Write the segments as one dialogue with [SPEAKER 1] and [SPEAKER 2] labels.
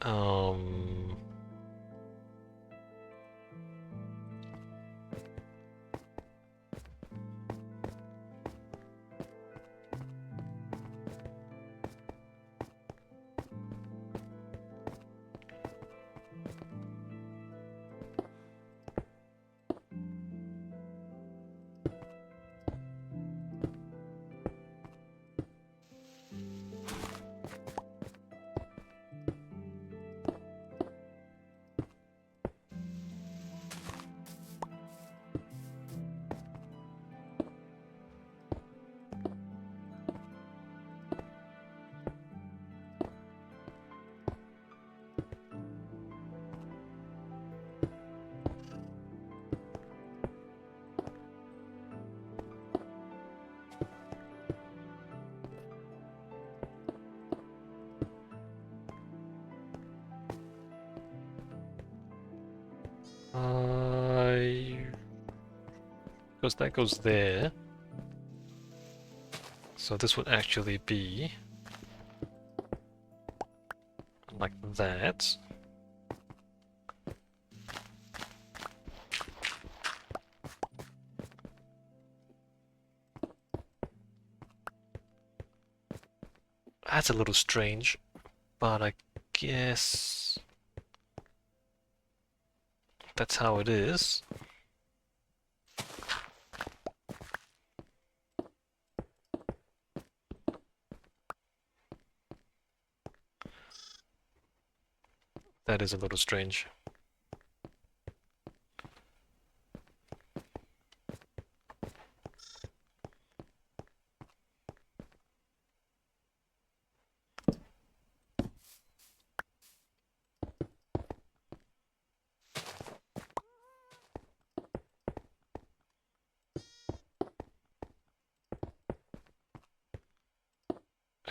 [SPEAKER 1] Um, because that goes there. So this would actually be like that. That's a little strange, but I guess that's how it is. That is a little strange.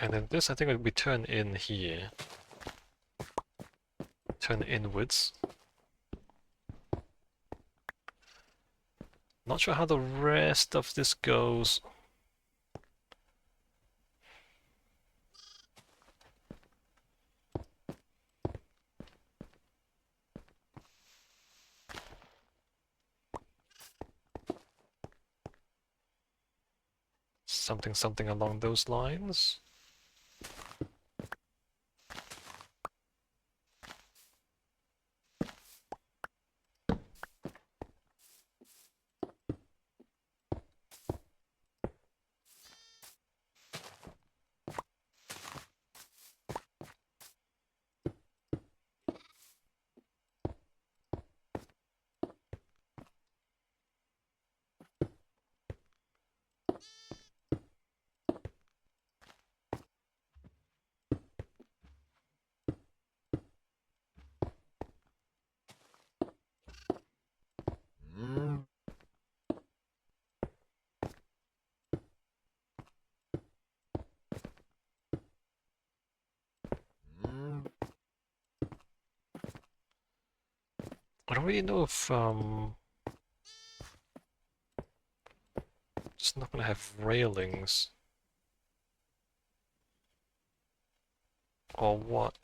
[SPEAKER 1] And then this, I think, will be turned in here. Turn inwards. Not sure how the rest of this goes. Something along those lines. I don't really know if it's not gonna have railings or what.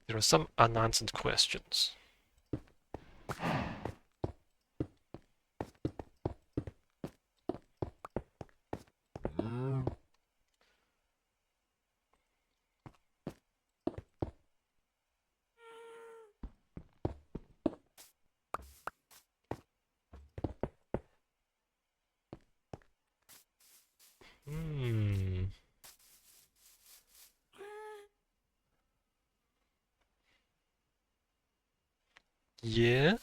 [SPEAKER 1] There are some unanswered questions. Hmm. Yeah.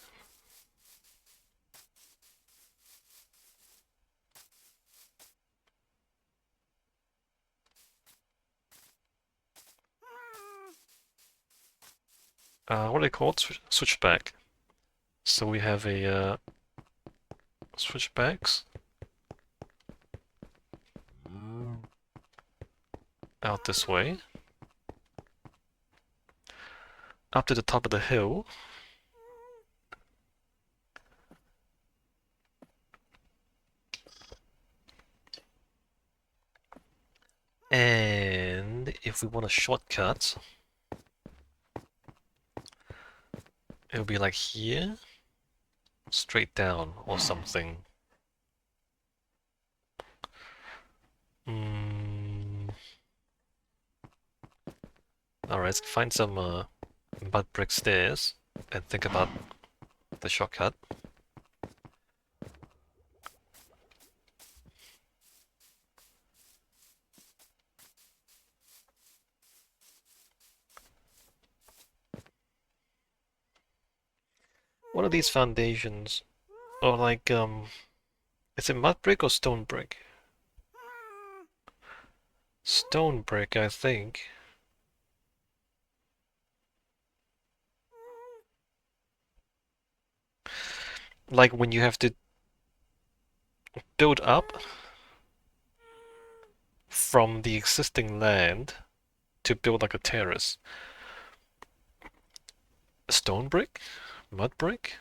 [SPEAKER 1] What are they called? Switchback. So we have a switchbacks. out this way, up to the top of the hill. And if we want a shortcut, it'll be like here, straight down or something. Alright, let's find some mud brick stairs and think about the shortcut. What are these foundations? Or like, is it mud brick or stone brick? Stone brick, I think. Like when you have to build up from the existing land to build like a terrace. Stone brick? Mud brick?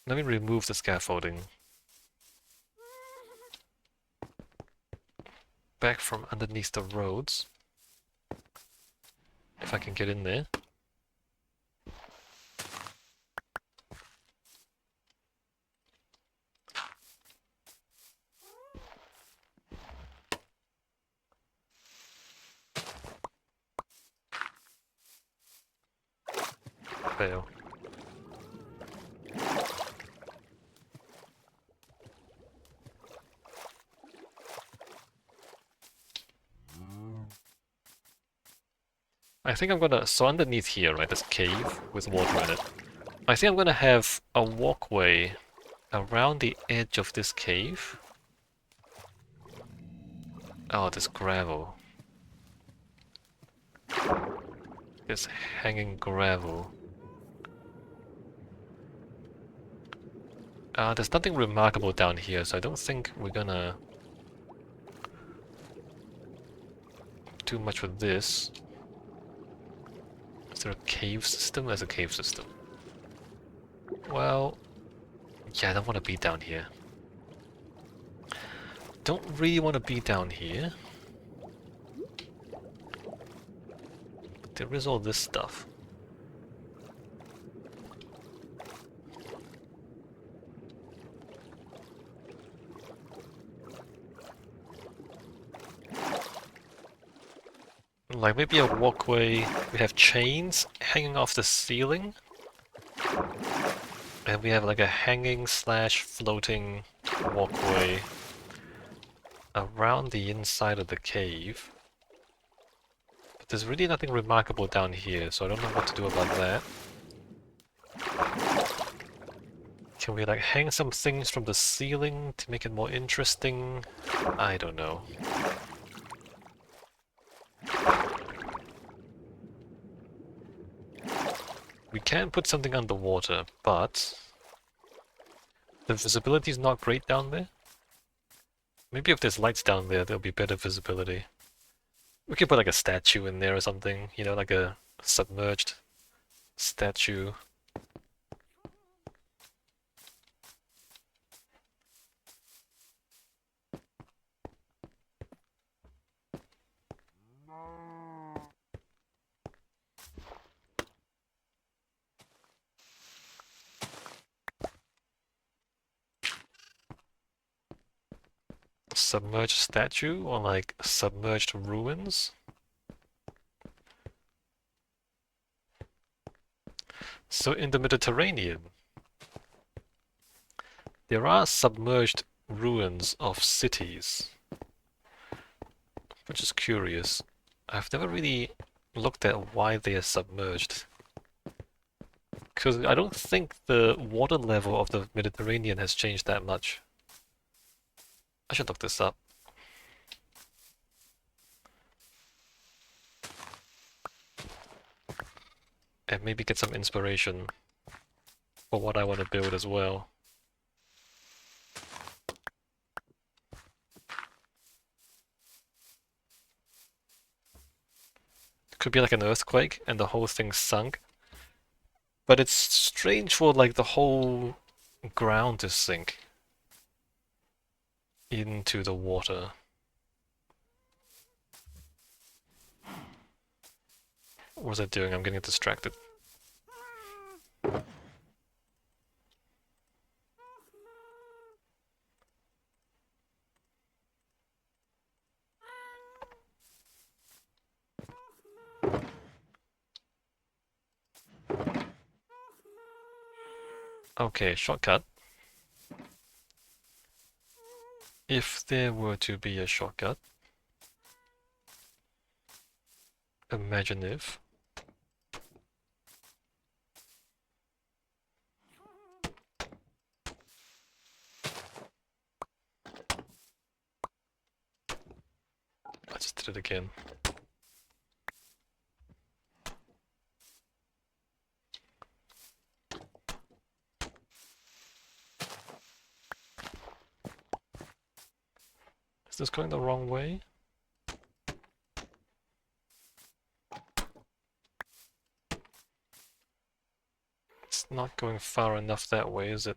[SPEAKER 1] Let me remove the scaffolding. Back from underneath the roads. If I can get in there. Fail. I think I'm gonna, so underneath here, right, this cave with water in it. I think I'm gonna have a walkway around the edge of this cave. Oh, this gravel. This hanging gravel. There's nothing remarkable down here, so I don't think we're gonna do much with this. Is there a cave system? There's a cave system. Well, yeah, I don't want to be down here. Don't really want to be down here. But there is all this stuff. Like maybe a walkway. We have chains hanging off the ceiling. And we have like a hanging slash floating walkway around the inside of the cave. But there's really nothing remarkable down here, so I don't know what to do about that. Can we like hang some things from the ceiling to make it more interesting? I don't know. We can put something underwater, but the visibility is not great down there. Maybe if there's lights down there, there'll be better visibility. We could put like a statue in there or something, you know, like a submerged statue. Submerged statue or like submerged ruins? So in the Mediterranean, there are submerged ruins of cities, which is curious. I've never really looked at why they are submerged. Because I don't think the water level of the Mediterranean has changed that much. I should look this up. and maybe get some inspiration for what I want to build as well. It could be like an earthquake and the whole thing sunk. But it's strange for like the whole ground to sink into the water. What was I doing? I'm getting distracted. Okay, shortcut. If there were to be a shortcut, imagine if. I just did it again. Is this going the wrong way? It's not going far enough that way, is it?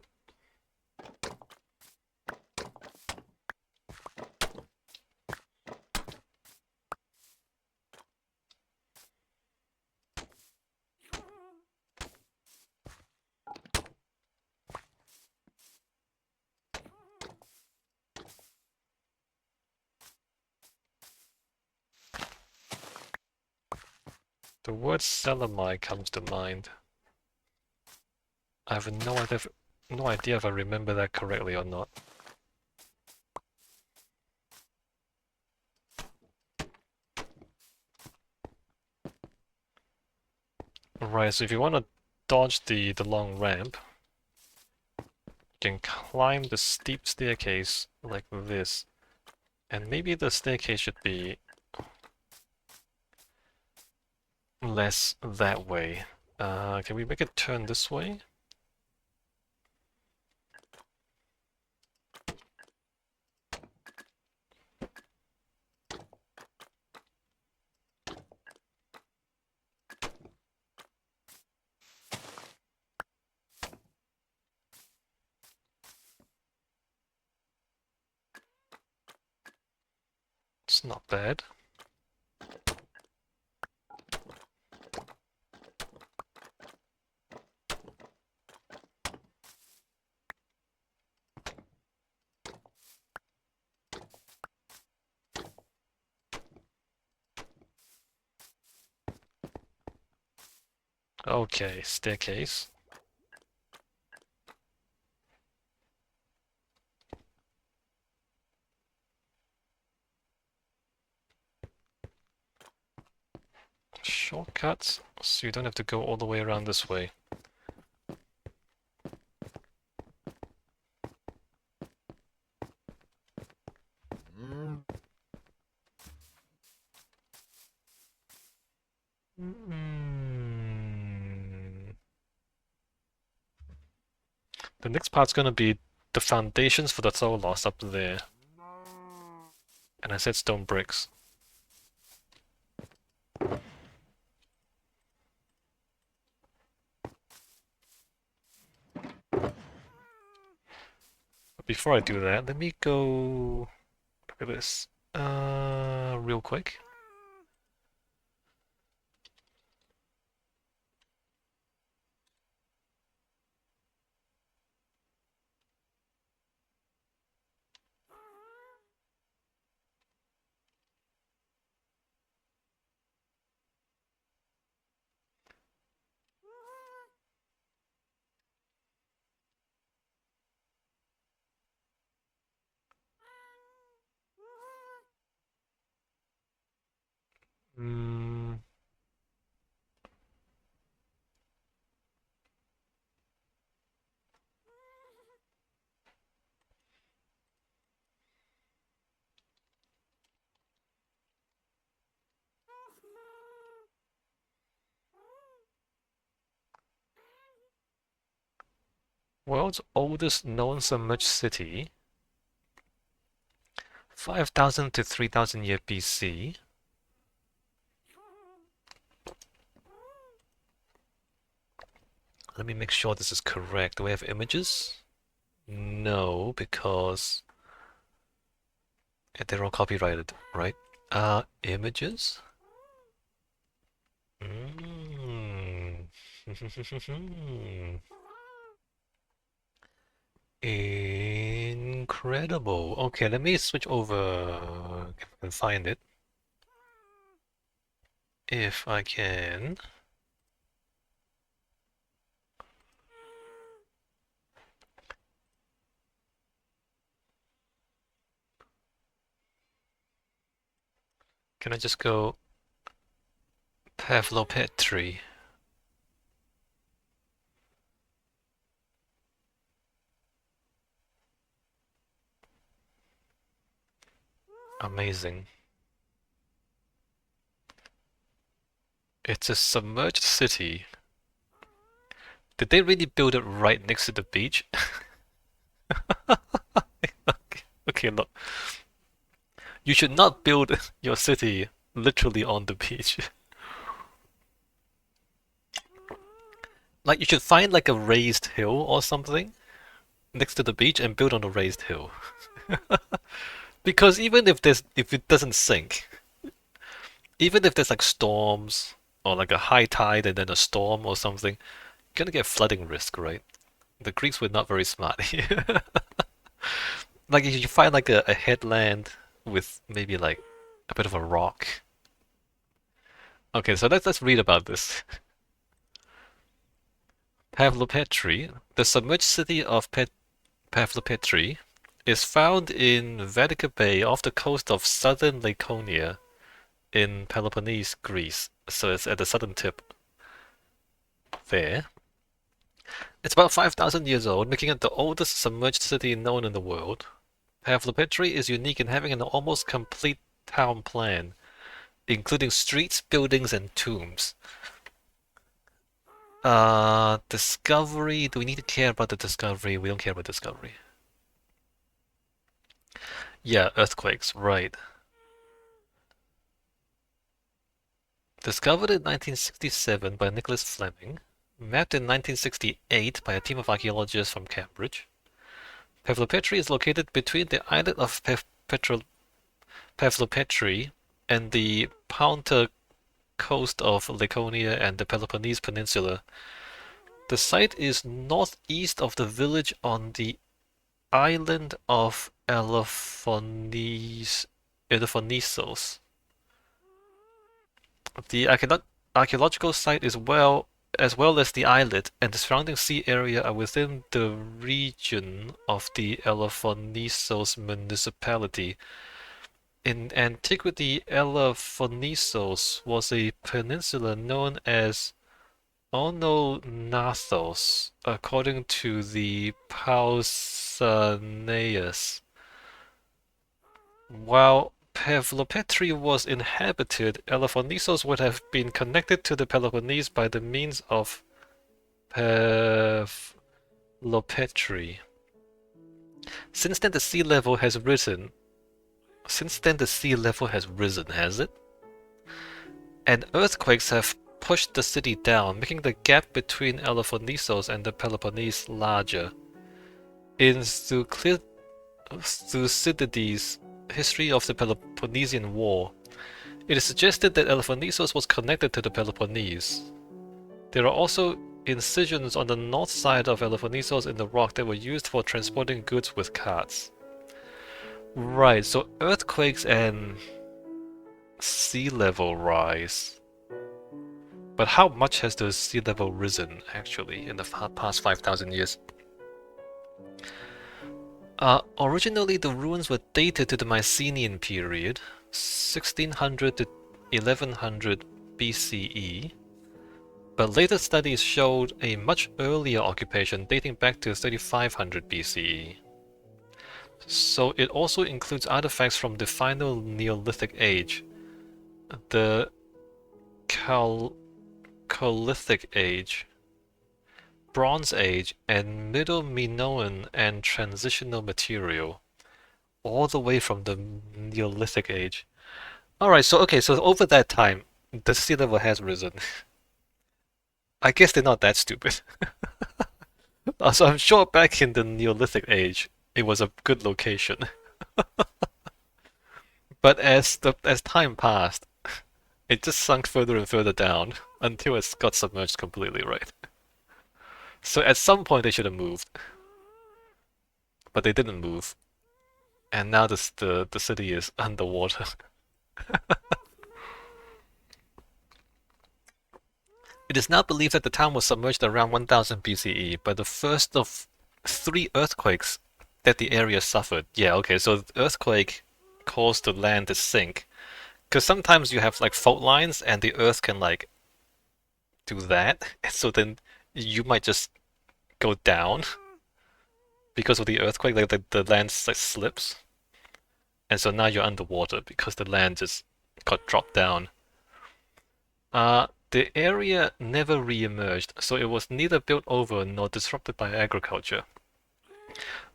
[SPEAKER 1] The word Selamai comes to mind. I have no idea if I remember that correctly or not. Right, so if you want to dodge the long ramp, you can climb the steep staircase like this. And maybe the staircase should be less that way. Can we make it turn this way? It's not bad. Okay, staircase. Shortcuts, so you don't have to go all the way around this way. The next part's gonna be the foundations for the soul lost up there. And I said stone bricks. But before I do that, let me go look at this. Real quick. Hmm. World's oldest known submerged city. 5,000 to 3,000 year BC. Let me make sure this is correct. Do we have images? No, because they're all copyrighted, right? Images? Incredible. Okay, let me switch over if I can find it. If I can. Can I just go Pavlopetri? Amazing. It's a submerged city. Did they really build it right next to the beach? Okay, look. You should not build your city literally on the beach. Like, you should find like a raised hill or something next to the beach and build on a raised hill. Because even if it doesn't sink, even if there's like storms or like a high tide and then a storm or something, you're gonna get flooding risk, right? The Greeks were not very smart here. Like if you find like a headland with maybe like a bit of a rock. Okay, so let's read about this. Pavlopetri, the submerged city of Pavlopetri, is found in Vatica Bay off the coast of southern Laconia in Peloponnese, Greece. So it's at the southern tip there. It's about 5,000 years old, making it the oldest submerged city known in the world. Pavlopetri is unique in having an almost complete town plan, including streets, buildings, and tombs. Discovery. Do we need to care about the discovery? We don't care about discovery. Yeah, earthquakes, right. Discovered in 1967 by Nicholas Fleming. Mapped in 1968 by a team of archaeologists from Cambridge. Pavlopetri is located between the islet of Pavlopetri and the Ponta coast of Laconia and the Peloponnese Peninsula. The site is northeast of the village on the island of Elophonesos. The archaeological site is as well as the islet and the surrounding sea area are within the region of the Elophonesos municipality. In antiquity, Elophonesos was a peninsula known as Ononathos, according to the Pausanias. While Pavlopetri was inhabited, Elophonesos would have been connected to the Peloponnese by the means of Pavlopetri. Since then the sea level has risen. Has it? And earthquakes have pushed the city down, making the gap between Elophonesos and the Peloponnese larger. In Thucydides' History of the Peloponnesian War, it is suggested that Elophonesos was connected to the Peloponnese. There are also incisions on the north side of Elophonesos in the rock that were used for transporting goods with carts. Right, so earthquakes and sea level rise. But how much has the sea level risen, actually, in the past 5,000 years? Originally, the ruins were dated to the Mycenaean period, 1600 to 1100 BCE, but later studies showed a much earlier occupation dating back to 3500 BCE. So it also includes artifacts from the final Neolithic age, the Chalcolithic age. Bronze Age and Middle Minoan and Transitional Material, all the way from the Neolithic Age. Alright, so okay, so over that time, the sea level has risen. I guess they're not that stupid. So I'm sure back in the Neolithic Age, it was a good location. But as time passed, it just sunk further and further down until it got submerged completely, right? So at some point they should have moved, but they didn't move, and now the city is underwater. It is now believed that the town was submerged around 1000 BCE by the first of 3 earthquakes that the area suffered. Yeah, okay, so the earthquake caused the land to sink. Because sometimes you have like fault lines and the earth can like do that, so then you might just go down because of the earthquake, like the land like slips. And so now you're underwater because the land just got dropped down. The area never re-emerged, so it was neither built over nor disrupted by agriculture.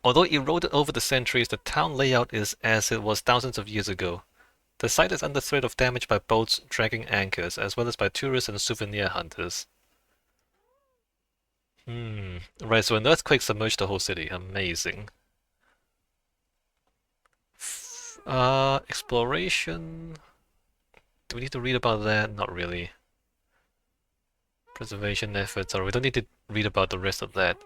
[SPEAKER 1] Although eroded over the centuries, the town layout is as it was thousands of years ago. The site is under threat of damage by boats dragging anchors, as well as by tourists and souvenir hunters. Right, so an earthquake submerged the whole city. Amazing. Exploration. Do we need to read about that? Not really. Preservation efforts, or we don't need to read about the rest of that.